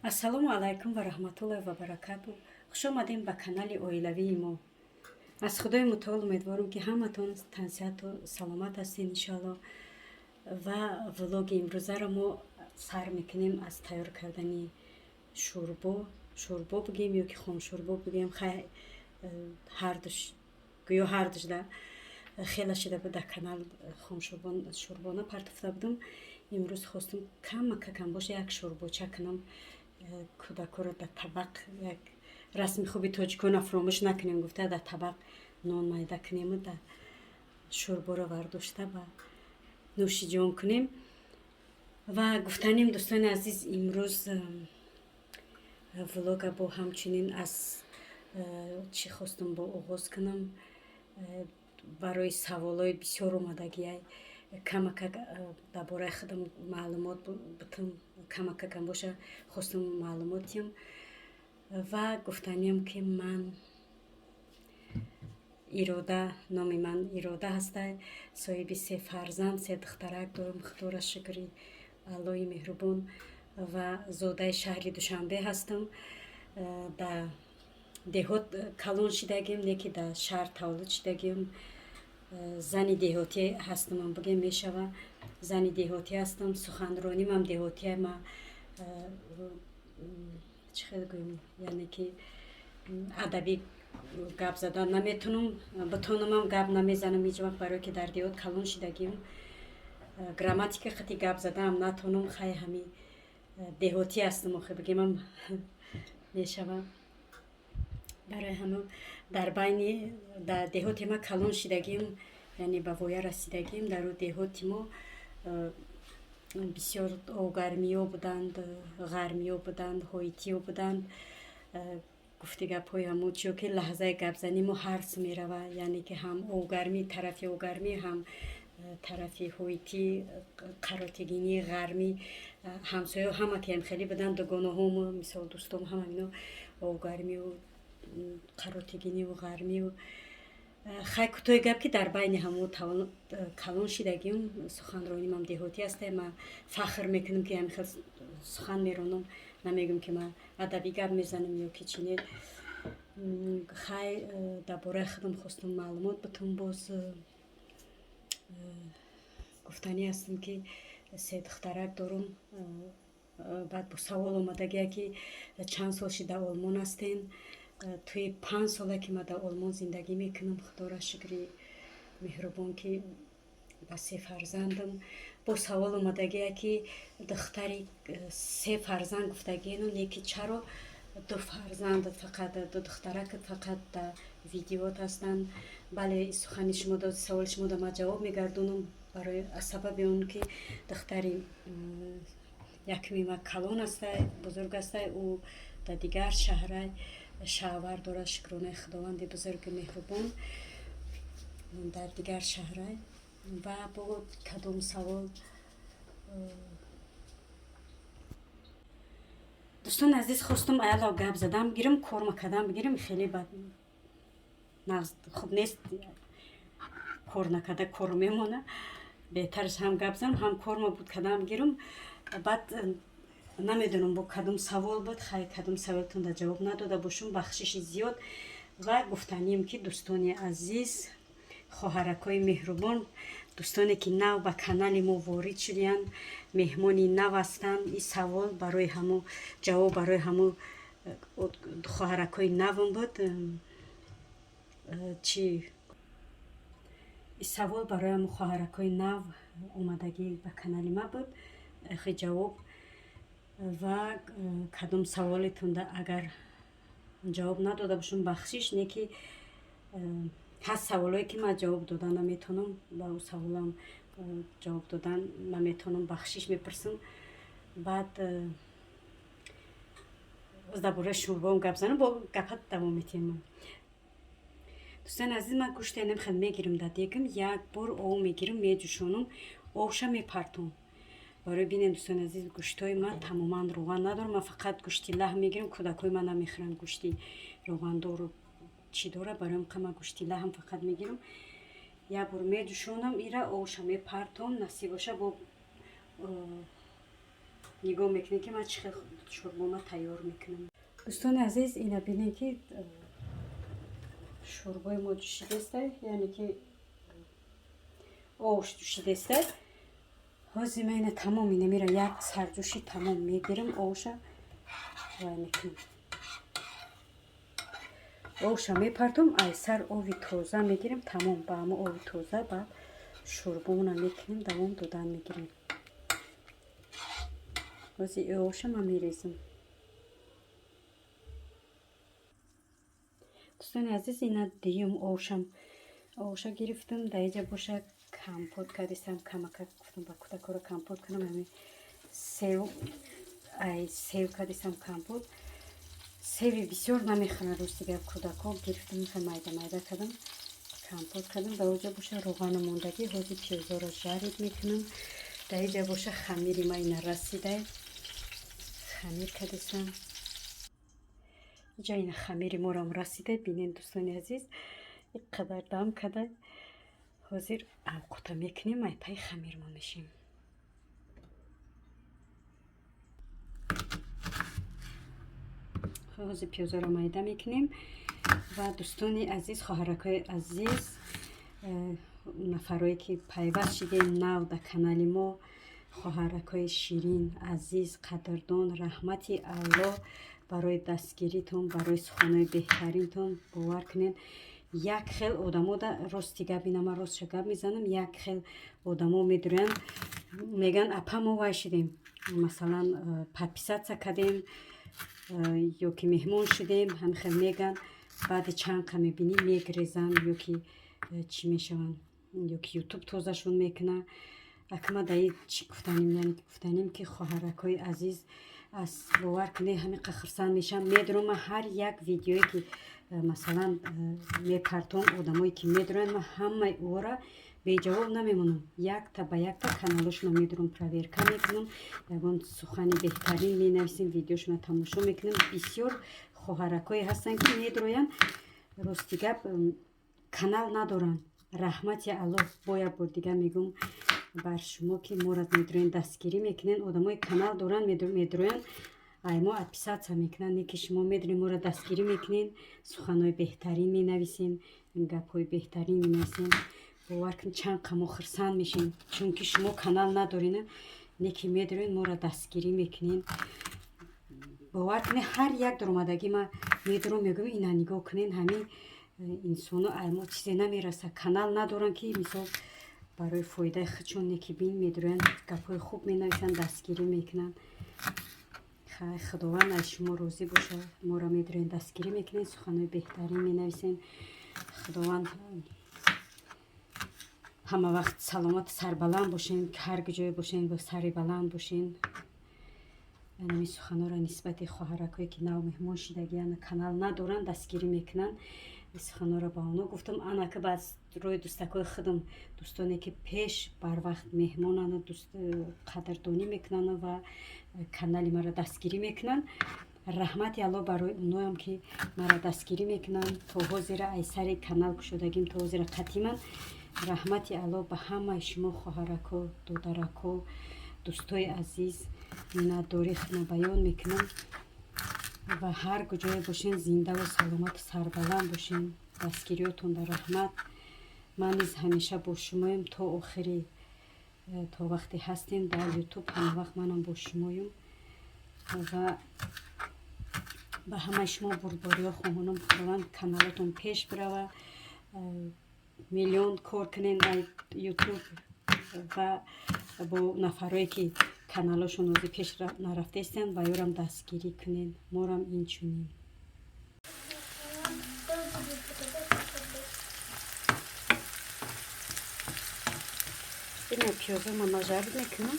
ассалому алайкум ва раҳматуллоҳи ва баракату. хуш омадем ба канали оилавии мо. аз худои мутаол умедворам ки ҳаматон тансиҳату саломат ҳастед иншоалло. ва влоги имрӯзаро мо сар мекунем аз тайёр кардани шурбо бигем ё ки хомшурбо бигем, гӯё ҳардуш да хела шида буд дар канал хомшурбона партофта будам. имрӯз хостам камака камбош як шурбоча кунам кӯдакоро дар табақ. як расми хуби тоҷикона фаромӯш накунем, гуфта дар табақ нон майда кунему, дар шурборо вардошта ба нӯши ҷон кунем. ва гуфтанем дӯстони азиз, имрӯз влога бо ҳамчунин аз чӣ хостам бо оғоз кунам. барои саволои бисёр омадагиай камака дар бораи худам маълумот бутам, камака камбоша хостам маълумотиям. ва гуфтаниям ки ман ирода, номи ман ирода ҳастай, соҳиби 3 фарзанд, 3 духтарак дорам, худоро шукри аллои меҳрубон. ва зодаи шаҳри Душанбе ҳастам. дар деҳот калон шидагим, не ки дар шаҳр таваллуд шидагим. зани деҳотӣ ҳастам, бигем мешава. зани деҳотӣ ҳастам, суханронимам деҳотия. ма чӣ хел гӯем, яъне ки адабӣ гап задан наметунам, битонамам гап намезанам ҳеҷ вақт, барое ки дар деҳот калон шидагим. грамматика хати гап задаам натонам, хай ҳами деҳотӣ ҳастам, охе бигемам мешава. барои ҳамин дар байни дар деҳоти ма калон шидагим, яъне ба воя расидагим. дар деҳоти мо бисёр огармиё буданд, ғармиё буданд, ҳоитиё буданд. гуфти гапҳои ҳамун чиё ки лаҳзаи гапзанӣ мо ҳарс мерава, яъне ки ҳам огармӣ, тарафи огармӣ, ҳам тарафи ҳоитӣ, қаротигинӣ, ғармӣ, ҳамсоё ҳама ки хеле буданд, дугонаҳомо, мисол дӯстом, ҳама ино огармию, қаротигиниву ғармию. хай кӯтоҳи гап ки дар байни ҳамо калон шидагим. суханронимам деҳотӣ ҳастай. ман фахр мекунам ки ҳамин хел сухан меронам, намегӯям ки ман адабӣ гап мезанам ё ки чӣ не. хай дар бораи худам хостам маълумот битум. боз гуфтанӣ ҳастам ки 3 духтарак дорам. баъд бо савол омадагия ки чанд сол шид дар олмон ҳастен. توی 5 ساله که من در آلمان زندگی میکنم، خدا را شکری مهربان که با 3 فرزندم. با سوال اومدگی که دختری 3 فرزند گفتگی نو نیکی چرا 2 فرزند فقط 2 دخترک فقط در ویدیوات هستن. بله سخنی شما داد، سوال شما داد، من جواب میگردونم. برای سبب اون که دختری یکمی ما کلان است، بزرگ است، او در دیگر شهرهای شهر داره، شکرانه خداوند بزرگ مهربان در دیگر شهرهای. و با کدام سوال دوستان عزیز خواستم ایالا گپ زدم گیرم، کار میکردم بگیرم، خیلی بد خوب نیست کار نکرده، کار میمونه. بهترش هم گپ زدم هم کار ما بود کردم گیرم. بعد намедонам бо кадом савол буд, хай кадом саволтон да ҷавоб надода бошам, бахшиши зиёд. ва гуфтанем ки дӯстони азиз, хоҳаракҳои меҳрубон, дӯстоне ки нав ба канали мо ворид шудиянд, меҳмони нав ҳастанд, ин савол барои ҳамо ҷавоб барои ҳамо хоҳаракҳои навам буд. чи ин савол барои ҳамо хоҳаракҳои нав омадагӣ ба канали ма буд. хи ҷавоб ва кадом саволетон да агар ҷавоб надода бошам, бахшиш не ки ҳаст саволое ки ман ҷавоб додан наметонам, ба ӯ саволам ҷавоб додан наметонам, бахшиш мепурсам. баъд дар бораи шӯрбоам гап занам, бо гапат давом метиҳам. дӯстони азиз, ман гӯшти хел мегирам дар дегам, як бор ов мегирам, меҷӯшонам, овша мепартам. барои бинем дӯстони азиз, гӯштҳои ман тамоман роған надорам. ман фақат гӯшти лаҳм мегирам, кӯдакҳои ман намехӯранд гӯшти роғандору чӣ дора. барои ҳамин ман гӯшти лаҳм фақат мегирам. як бор меҷӯшонам, ира овша мепартом, насиб боша бо نگاه میکنید که من چه شوربامو تیار میکنم. دوستان عزیز اینا ببینید که شوربای ما جوشیده است، یعنی که آش جوشیده است. حاضر من اینا تمام اینه میره یک سرجوشی تمام میگیرم آشا وای میکنم. آشا میپرتم ای سر آبی تازه میگیریم تمام با همه آبی تازه بعد شوربامون میکنیم دوام دادن میگیریم. حاضر آشا من میریزم. دوستان عزیز اینا دیم آشا گرفتم دیگه باشه کمپوت کردم کمک گفتم با کودکارو کمپوت کنم همین سیو کردم کمپوت سیوی بسیار نمیخونه روز دیگه کودکا گرفتم میخوام مایده کردم کمپوت کردم در اونجا باشه روغن موندگی حاضر پیازا رو جارید میکنم در اینجا باشه خمیری ما این رسیده خمیر کردم اینجا این خمیری ما رو رسیده بینین دوستان عزیز اینقدر دم کرده حاضر قطع میکنیم ای پای خمیر ما میشیم. حاضر پیازا رو مایده میکنیم و دوستان عزیز خواهرکای عزیز نفرایی که پیوست شدین نو در کانال ما خواهرکای شیرین عزیز قدردان رحمتی الله برای دستگیریتون برای سخنهای بهترینتون باور کنین یک خیل آدمو در راست گپ اینم من راست گپ میزنم یک خیل آدمو میدونن میگن اپا ما وای شدیم مثلا پاپیساتسا کردیم یا که مهمون شدیم هم خیلی میگن بعد چند قم میبینی میگریزن یا که چی میشون یا که یوتیوب توزشون میکنه اکما دایی چی گفتنیم یعنی گفتنیم که خواهرکای عزیز از باور کنه همین قخرسان میشم میدونم من هر یک ویدیویی که مثلا میپرتم آدمایی که میدونن من همه او را به جواب نمیمونم یک تا به یک تا کانالشون میدونم پرویرکا میکنم یگان سخنی بهترین مینویسیم ویدیوشون تماشا میکنم بسیار خواهرکایی هستن که میدونن راستی گپ کانال ندارن رحمتی الله باید بار دیگه میگم بر شما که مورد میدونین دستگیری میکنین آدمای کانال دارن میدونن ای ما اپیساتسا میکنن یکی شما میدونین ما را دستگیری میکنین سخنهای بهترین مینویسین گپهای بهترین مینویسین باور کن چند قم خرسان میشین چون که شما کانال ندارین یکی میدونین ما را دستگیری میکنین باور کنین هر یک درآمدگی ما میدونم میگم اینا نگاه کنین همین انسانا ای ما چیزی نمیرسه کانال ندارن که مثلا برای فایده خودشون یکی بین میدونن گپای خوب مینویسن دستگیری میکنن خداوند از شما راضی باشه ما را میدونین دستگیری میکنین سخنهای بهترین مینویسین خداوند همه وقت سلامت سربلند باشین که هر جای باشین با سر بلند باشین یعنی سخنها را نسبت خواهرکایی که نو مهمان شدگی یعنی کانال ندارن دستگیری میکنن سخنها را با اونا گفتم انا که بعد روی دوستکای خودم دوستانی که پیش بر وقت مهمانان دوست قدردانی میکنن و کانال مرا دستگیری میکنن رحمت الله برای اونا هم که مرا دستگیری میکنن تا حاضر ای سر کانال کشودگیم تا حاضر قطیما رحمت الله به همه شما خواهرکا دودرکا دوستای عزیز اینا دوریخ بیان میکنم و هر کجای باشین زنده و سلامت سربلند باشین دستگیریاتون در رحمت من نیز همیشه با شمایم تا آخری تا وقتی هستیم در یوتیوب همه وقت منم با شمایم و به همه شما بردباری ها خواهانم خداوند کانالتون پیش بره و میلیون کار کنین یوتیوب و با نفرایی که کانالشون از پیش نرفته استن و یارم دستگیری کنین ما هم این چونیم این پیازه من نجارد میکنم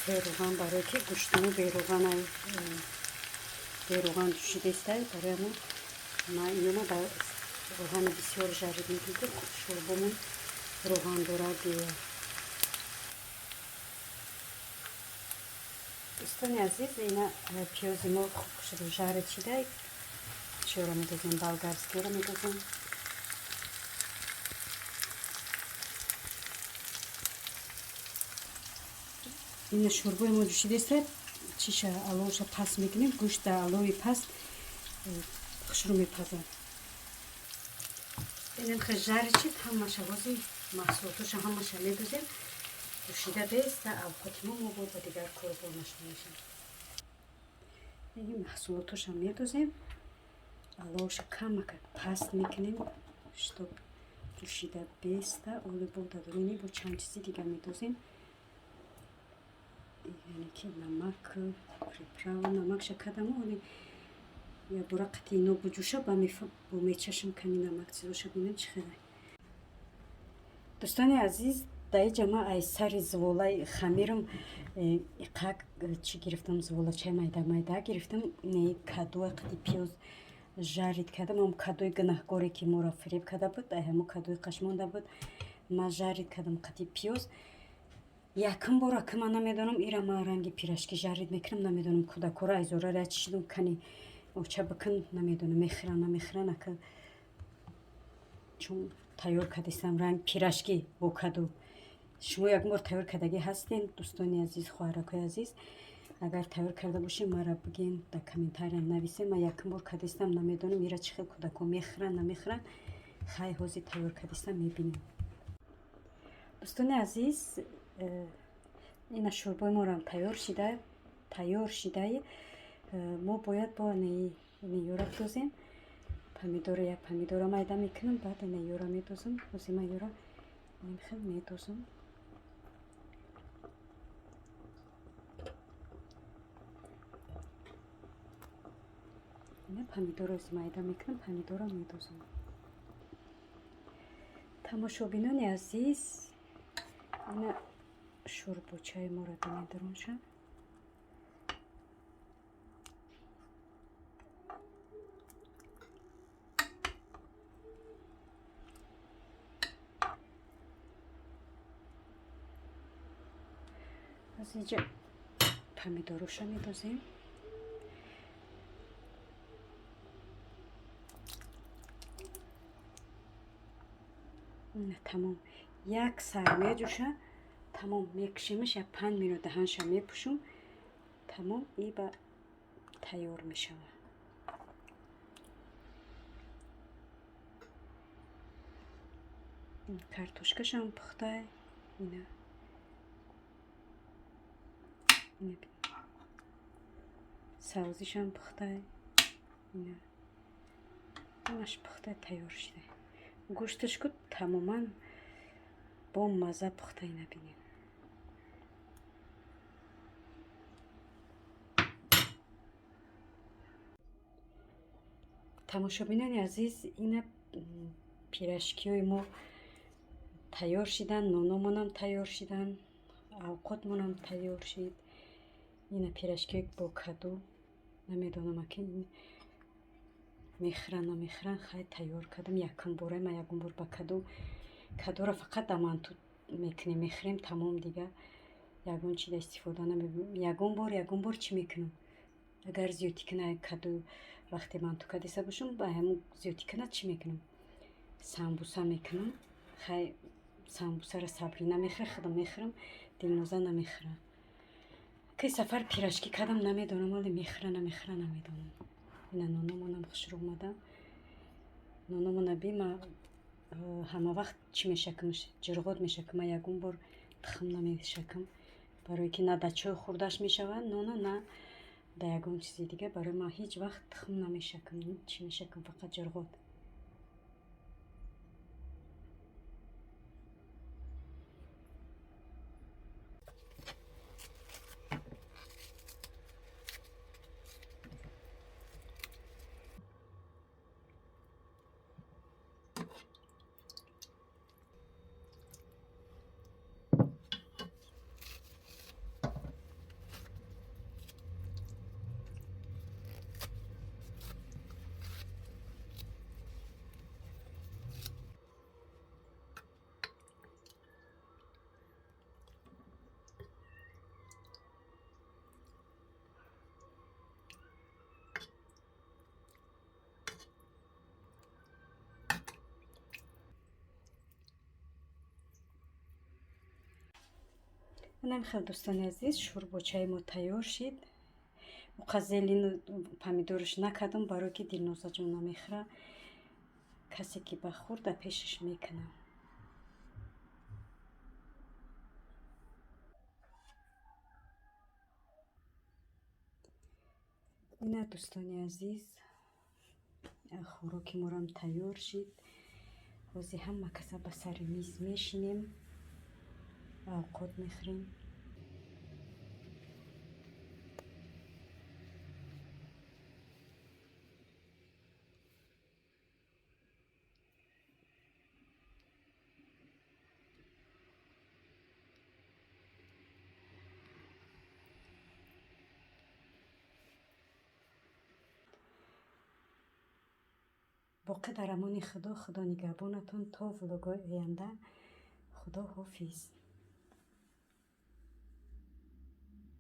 سه روغن برای که گوشتمو به روغن جوشیده است برای ما اینو در روغن بسیار جارد میکنم که شوربامون روغن داره دیگه دوستان عزیز اینا پیاز ما خوب شده جارد شده چی رو میدازیم بلگرسکی رو میدازیم این شوربای ما جوشیده است. چیش آلوش پاس میکنیم. گوشت آلوی پاس خشرو میپزم. این خجار چید همش بازی محصولاتش همش میدوزیم. جوشیده بیست تا خودمون مو با دیگر کار کنشون میشیم. این محصولاتش هم میدوزیم. آلوش کم پاس میکنیم. شتاب جوشیده بیست تا اولی بود داریم با چند چیزی دیگر میدوزیم. یعنی که نمک، پریپراو، نمک شکردم ولی یا برای قطعی اینو بجوشه با میچشم کمی نمک چیزوشه بینم چخیره. دوستان عزیز در جمع ای سر زولای خمیرم اقاق چی گرفتم زولا چای مایده گرفتم نه کادو قطعی پیوز جارید کردم هم کادوی گناهگوری که مورا فریب کرده بود همو کادوی قشمانده بود ما جارید کردم قطعی پیوز یکم بار که من نمیدونم ایرا ما رنگی پیراشکی جارید میکنم نمیدونم کودکورا ایزورا را چیدم کنی اوچه بکن نمیدونم میخرن اکل چون تیار کردیم رنگ پیراشکی با کادو شما یک بار تیار کردگی هستین دوستانی عزیز خواهرکای عزیز اگر تیار کرده باشین مرا بگین در کامنتاری نویسین من یک بار کردم نمیدونم ایرا چه خیلی کودکا میخرن نمیخرن خیلی هازی تیار کردم میبینیم دوستانی عزیز این شوربای ما هم تیار شده ما باید با نیورا دوزیم یک پمیدور مایده میکنم بعد نیورا میدوزم وزی نیورا نمیخوام میدوزم این پمیدور رو مایده میکنم پمیدور رو میدوزم تماشاگران عزیز این شوربا چای ما را بینید درونشم از اینجا پمیدوروش رو میدوزیم تمام یک سر میجوشه تمام میکشیمش یک 5 مینوت دهنش میپوشم تمام ای با تیار میشه کارتوشکش هم پخته اینه سبزیش هم پخته اینه همش پخته تیار شده گوشتش که تماما با مزه پخته اینه بینیم تماشابینان عزیز اینه پیراشکی های ما تیار شدن نونامون هم تیار شدن اوقاتمون هم تیار شد اینه پیراشکی با کادو نمیدونم که این میخرن خیلی تیار کردم یکم باره ما یکم بار با کادو را فقط دمان تو میکنیم میخریم تمام دیگه یگون چیز استفاده نمیکنم یگون بار چی میکنم اگر زیادی کنه کادو وقتی من تو کادیسه باشم با همون زیادی کنه چی میکنم سامبوسا میکنم خیلی سامبوسا را صبری نمیخوره خودم میخورم دلنوزه نمیخورم که سفر پیراشکی کردم نمیدونم ولی میخوره نمیدونم این نونامونم خوش اومده نونامون بی ما همه وقت چی میشکمش جرغات میشکم من یکم بار تخم نمیشکم برای که نه دچوی خوردش میشود نه در یکم چیزی دیگه برای ما هیچ وقت تخم نمیشکم چی میشکم فقط جرغات намехел дӯстони азиз, шурбочаи мо тайёр шид. Муқаззелин помидораш накардам, барои ки Дилнозаҷон намехӯра. Касе ки ба хурда пешаш мекунам. ина дӯстони азиз, хӯроки морам тайёр шид. ҳозир ҳама каса ба сари миз мешинем, авқот мехӯрем. боқӣ дар амони худо. Худо нигаҳбонатон то влогҳои оянда. худо ҳофиз.